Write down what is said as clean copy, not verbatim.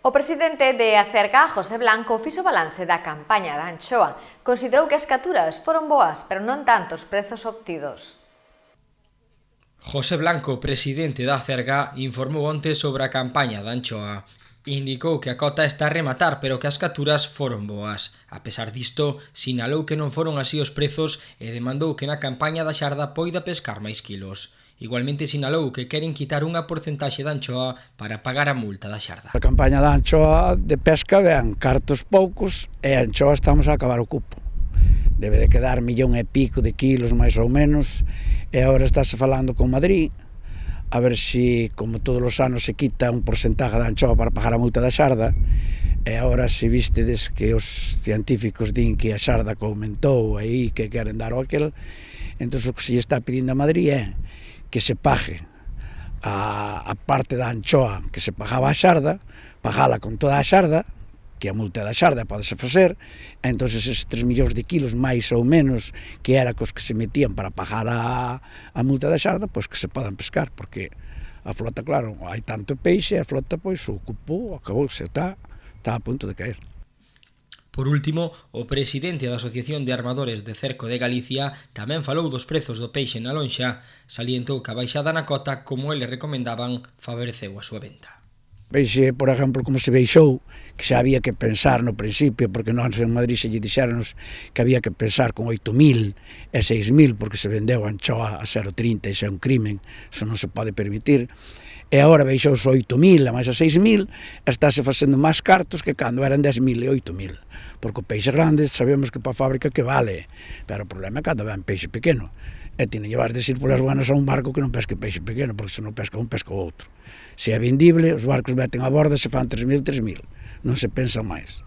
O presidente de Acerga, José Blanco, fixo balance da campaña da anchoa. Considerou que as capturas foron boas, pero non tanto os prezos obtidos. José Blanco, presidente da Acerga, informou onte sobre a campaña da anchoa. Indicou que a cota está a rematar, pero que as capturas foron boas. A pesar disto, sinalou que non foron así os prezos e demandou que na campaña da xarda poida pescar máis quilos. Igualmente sinalou que queren quitar unha porcentaxe da anchoa para pagar a multa da xarda. A campaña da anchoa de pesca ven cartos poucos e a anchoa estamos a acabar o cupo. Debe de quedar 1,5 millón de kilos máis ou menos e agora estáse falando con Madrid a ver se, como todos os anos, se quita un porcentaje da anchoa para pagar a multa da xarda e agora se vistedes que os científicos din que a xarda que aumentou aí, que queren dar o aquel, entón o que se está pedindo a Madrid é que se pague a parte da anchoa que se pagaba a xarda, pagala con toda a xarda, que a multa da xarda podese facer, e entón eses 3 millóns de kilos máis ou menos que era cos que se metían para pagar a multa da xarda, pois que se podan pescar, porque a flota, claro, hai tanto peixe, a flota pois o cupo acabouse, está a punto de caer. Por último, o presidente da Asociación de Armadores de Cerco de Galicia tamén falou dos prezos do peixe na lonxa, salientou que a baixada na cota, como eles recomendaban, favoreceu a súa venta. Peixe, por exemplo, como se baixou, que xa había que pensar no principio, porque nós en Madrid se lle dixéranos que había que pensar con 8.000 e 6.000, porque se vendeu a anchoa a 0,30 e xa é un crimen, iso non se pode permitir, e agora baixouse a 8.000 a máis a 6.000, estáse facendo máis cartos que cando eran 10.000 e 8.000, porque o peixe grande sabemos que para a fábrica que vale, pero o problema é cando ven peixe pequeno, e tiene llevar de ir polas buenas a un barco que non pesque peixe pequeno, porque se non pesca un, pesca o outro. Se é vendible, os barcos meten a borda, se fan 3.000, non se pensa máis.